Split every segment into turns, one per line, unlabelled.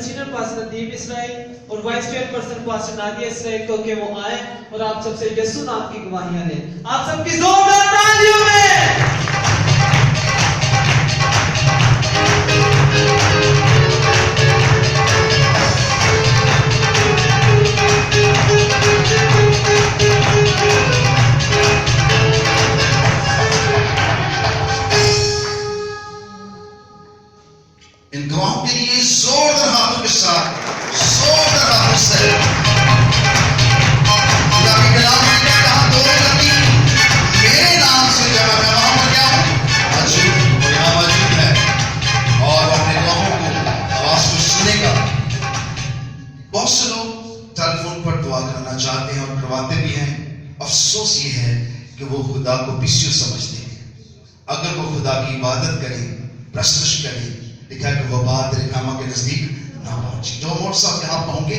Consider pastor दीप Israel और vice chairperson pastor Nadia Israel को कि वो आए और आप सबसे यीशु नाम की गवाहियां दें। आप सबकी जोरदार तालियों में।
इन गवाहों के लिए जोरदार हाथों के साथ, जोरदार हाथों से खुदा के कलाम में क्या कहा? दो या तीन मेरे नाम से जमा मैं वहां पर क्या हूं? मौजूद, वो यहाँ मौजूद है और अपने गवाहों को आवाज को सुनेगा। बहुत से लोग टेलीफोन पर दुआ करना चाहते हैं और करवाते भी हैं। अफसोस ये है कि वो खुदा को पिस्यू समझते हैं। अगर वो खुदा की इबादत करें, प्रस्तुत करें, लिखा है कि वो बात रिकामा के नजदीक ना पहुंचे। जो मोर साहब यहाँ पहुंचे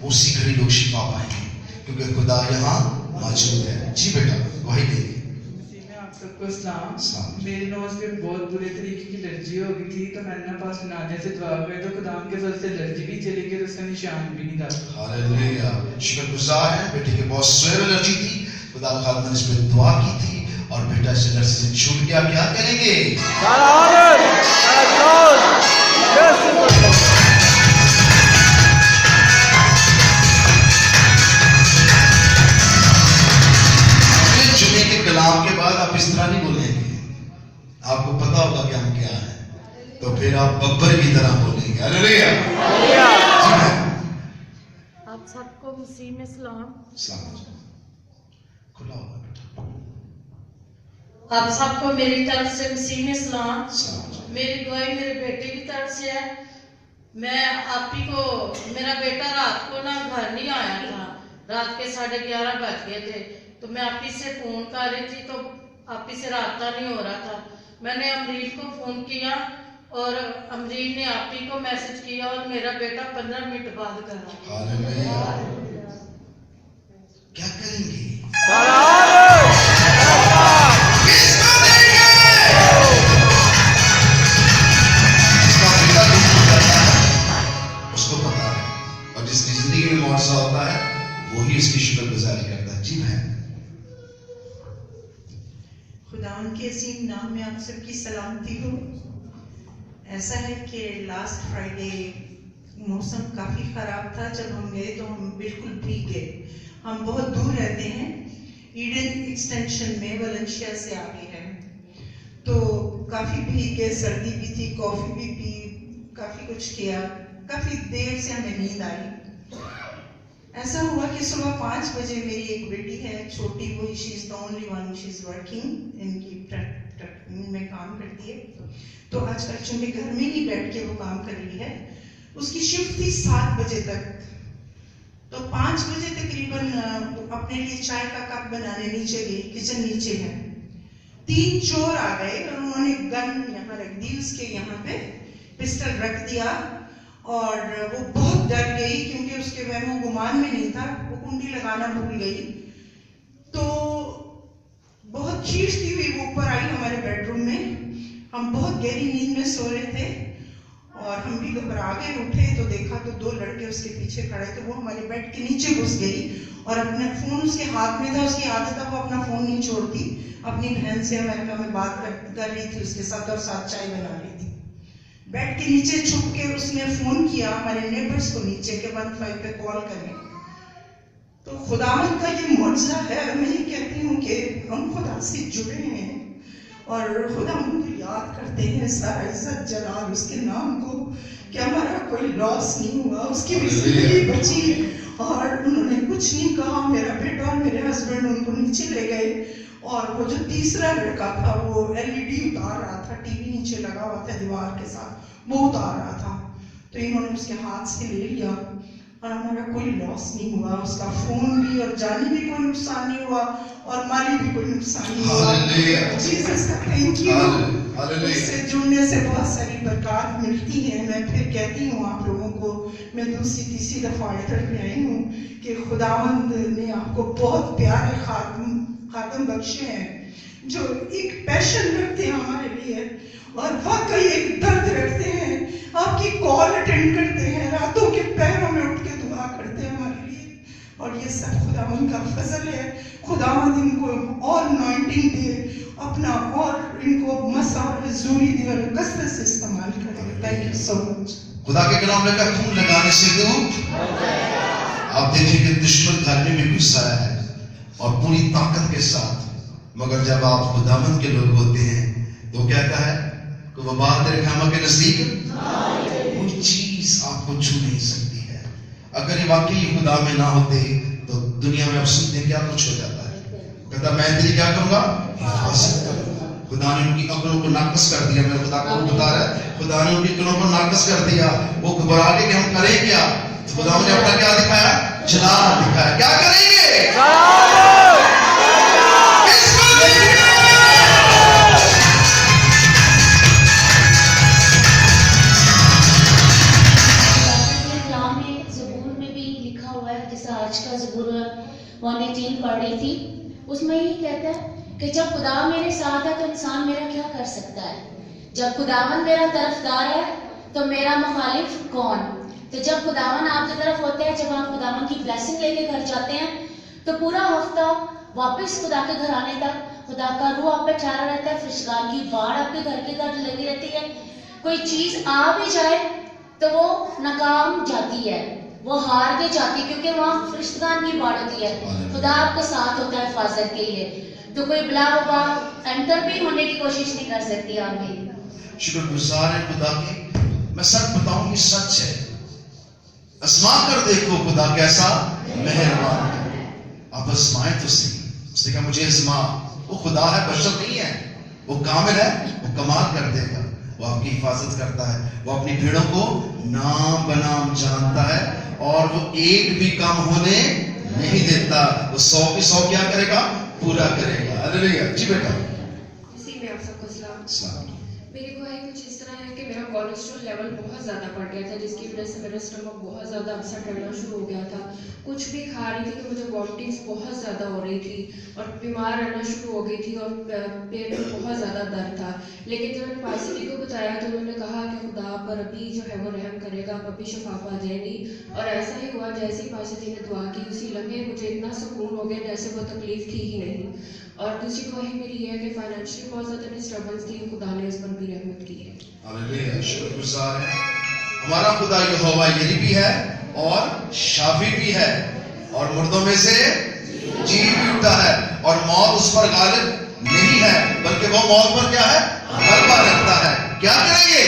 उसी घड़ी लोग शिफा पाएंगे, क्योंकि खुदा यहाँ मौजूद है। जी बेटा वही दे
आप सबको सलाम। मेरी नोज पे बहुत बुरे तरीके की एलर्जी हो गई थी, तो मैंने पास नादिया से दुआ की तो खुदा के फजल से एलर्जी भी चली गई, उसका निशान भी नहीं था।
हालेलुया, शुक्रगुजार है। बेटे के बहुत स्वेर एलर्जी थी, खुदा खालिद ने इस पे दुआ की थी और बेटा इस एलर्जी से छूट गया। क्या करेंगे? जुमे के कलाम के बाद आप इस तरह नहीं बोलेंगे, आपको पता होगा कि हम क्या है, तो फिर आप बब्बर की तरह बोलेंगे। हालेलुया।
आप सबको मसीह में सलाम।
खुला होगा बेटा।
आप सबको मेरी तरफ से मसीह में सलाम।
सलाम।
मेरी गवाही मेरे बेटे की तरफ से है। मैं आप ही को, मेरा बेटा रात को ना घर नहीं आया था, रात के 11:30 बज गए थे, तो मैं आप ही से फोन कर रही थी तो आप ही से राब्ता नहीं हो रहा था। मैंने अमरीन को फोन किया और अमरीन ने आप ही को मैसेज किया और मेरा बेटा 15 मिनट बाद करा।
हालेलुया। क्या करेंगे? उसको पता है, और जिसकी जिंदगी में मुआवजा होता है वही इसकी शुक्रगुजारी करता है। जी बहन।
खुदावन के अजीम नाम में आप सबकी सलामती हो। ऐसा है कि लास्ट फ्राइडे मौसम काफ़ी ख़राब था, जब हम गए तो हम बिल्कुल भीग गए। हम बहुत दूर रहते हैं, ईडन एक्सटेंशन में, वलेंशिया से आगे है, तो काफ़ी भीग गए, सर्दी भी थी, कॉफ़ी भी पी, काफ़ी कुछ किया, काफ़ी देर से हमें नींद आई। ऐसा हुआ कि सुबह 5 बजे मेरी एक बेटी है छोटी, वो she is the only one, she is working, इनकी में काम करती है, तो आजकल चूंकि घर में ही बैठ के वो काम कर रही है, उसकी शिफ्ट थी 7 बजे तक, तो 5 बजे तकरीबन अपने लिए चाय का कप बनाने नीचे गई, किचन नीचे है, 3 चोर आ गए और उन्होंने गन यहाँ रख दी, उसके यहाँ पे पिस्टल रख दिया और वो बहुत डर गई क्योंकि उसके वहमो गुमान में नहीं था, वो कुंडी लगाना भूल गई। तो बहुत खींचती हुई वो ऊपर आई हमारे बेडरूम में, हम बहुत गहरी नींद में सो रहे थे और हम भी घबरा गए, उठे तो देखा तो 2 लड़के उसके पीछे खड़े थे। वो हमारे बेड के नीचे घुस गई और अपना फोन उसके हाथ में था, उसकी आदत था वो अपना फोन नहीं छोड़ती, अपनी बहन से अमेरिका में बात कर रही थी उसके साथ और साथ चाय बना रही थी। बेड के नीचे छुप के उसने फोन किया हमारे नेबर्स को नीचे के 15 पे कॉल करें। तो खुदावंद का ये मुआवजा है, मैं ये कहती हूँ कि हम खुदा से जुड़े हैं और खुदा को याद करते हैं, सारा इज्जत जलाल उसके नाम को, कि हमारा कोई लॉस नहीं हुआ, उसकी भी जिंदगी बची और उन्होंने कुछ नहीं कहा। मेरा बेटा और मेरे हस्बैंड उनको नीचे ले गए और वो जो तीसरा लड़का था वो LED उतार रहा था, टीवी नीचे लगा हुआ था दीवार के साथ, वो उतार रहा था, तो इन्होंने उसके हाथ से ले लिया और हमारा कोई लॉस नहीं हुआ, उसका फोन भी और जानी भी कोई नुकसान नहीं हुआ और माली भी कोई नुकसान नहीं हुआ। जीसस का थैंक यू। उससे जुड़ने से बहुत सारी बरकत मिलती है। मैं फिर कहती हूँ आप लोगों को, मैं दूसरी तीसरी दफा आयत पे आई हूँ कि खुदावंद ने आपको बहुत प्यारे खातम बख्शे हैं जो एक पैशन रखते हैं हमारे लिए और वाकई एक दर्द रखते हैं, आपकी कॉल अटेंड करते हैं, रातों
اور یہ سب خداوند کا فضل ہے. خداوند ان کو اور انوائنٹنگ دے, اپنا اور ان کو مسا اور حضوری دے اور کثرت سے استعمال کرے. تھینک یو سو مچ.
خدا کے کلام میں کہا خون لگانے سے دور. آپ دیکھیں کہ دشمن گھر میں بھی گھس آیا ہے اور پوری طاقت کے ساتھ, مگر جب آپ خداوند کے لوگ ہوتے ہیں تو کہتا ہے کہ وہ بات تیرے خیمہ کے نزدیک کوئی چیز آپ کو چھو نہیں سکتی ہے. اگر یہ واقعی خدا میں نہ ہوتے تو دنیا میں اب سنتے کیا کچھ ہو جاتا ہے. کہتا میں تیری کیا کروں گا, حفاظت کروں گا. خدا نے ان کی عقلوں کو ناقص کر دیا. میرا خدا کو بتا رہا ہے خدا نے ان کی عقلوں کو ناقص کر دیا. وہ گھبرا کے کہ ہم کریں کیا, خدا نے اپنا کیا دکھایا, جلال دکھایا. کیا کریں گے,
آج کا زبور 118 پڑھ رہی تھی, اس میں یہ کہتا ہے کہ جب خدا میرے ساتھ ہے تو انسان میرا کیا کر سکتا ہے. جب خداوند میرا طرفدار ہے تو میرا مخالف کون. تو جب خداوند آپ کی طرف ہوتا ہے, جب آپ خداوند کی بلیسنگ لے کے گھر جاتے ہیں تو پورا ہفتہ واپس خدا کے گھر آنے تک خدا کا روح آپ پہ ٹھہرا رہتا ہے. فرشتگان کی باڑ آپ کے گھر کے گھر لگی رہتی ہے. کوئی چیز آ بھی جائے تو وہ ناکام جاتی ہے, وہ ہار کے جاتی ہے, کیونکہ وہاں فرشتگان کی باڑ ہوتی ہے. خدا آپ کے ساتھ ہوتا ہے حفاظت کے لیے. تو کوئی بلا وبا انٹر بھی ہونے کی کوشش نہیں کر سکتی. آپ بھی
شکر گزار ہے خدا کی. میں سچ بتاؤں یہ سچ ہے. اسما کر دیکھو خدا کیسا مہربان ہے. آپ اسمائیں تو صحیح. اس نے کہا مجھے اسما. وہ خدا ہے, بشر نہیں ہے. وہ کامل ہے, وہ کمال کر دے گا. وہ آپ کی حفاظت کرتا ہے. وہ اپنی بھیڑوں کو نام بنام جانتا ہے اور وہ ایک بھی کام ہونے نہیں دیتا. وہ 100 کی 100 کیا کرے گا, پورا کرے گا. ہاللیلویا. جی بیٹا.
اسی میں آپ سب کو
السلام.
میری گواہی کچھ اس طرح ہے کہ میرا کولیسٹرول لیول بہت زیادہ بڑھ گیا تھا, جس کی وجہ سے میرا اسٹمک بہت زیادہ اپسٹ کرنا شروع ہو گیا تھا. کچھ بھی کھا رہی تھی تو مجھے وامٹنگس بہت زیادہ ہو رہی تھی اور بیمار رہنا شروع ہو گئی تھی اور پیٹ میں بہت زیادہ درد تھا. لیکن جب میں نے پاسی جی کو بتایا تو انہوں نے کہا کہ خدا پر ابھی جو ہے وہ رحم کرے گا, ابھی شفا پا جائے گی. اور ایسا ہی ہوا. جیسے ہی پاسی جی نے دعا کی اسی لمحے مجھے اتنا سکون ہو گیا جیسے وہ تکلیف تھی ہی نہیں. اور دوسری گواہی میری یہ ہے کہ فائنینشلی بہت زیادہ ڈسٹربنس تھی, خدا نے اس پر بھی رحمت کی ہے.
ہاللیلویا. شکر گزار ہے. ہمارا خدا یہوہ یری بھی ہے اور شافی بھی ہے اور مردوں میں سے جی بھی اٹھتا ہے اور موت اس پر غالب نہیں ہے بلکہ وہ موت پر کیا ہے, غلبہ رکھتا ہے. کیا کریں گے,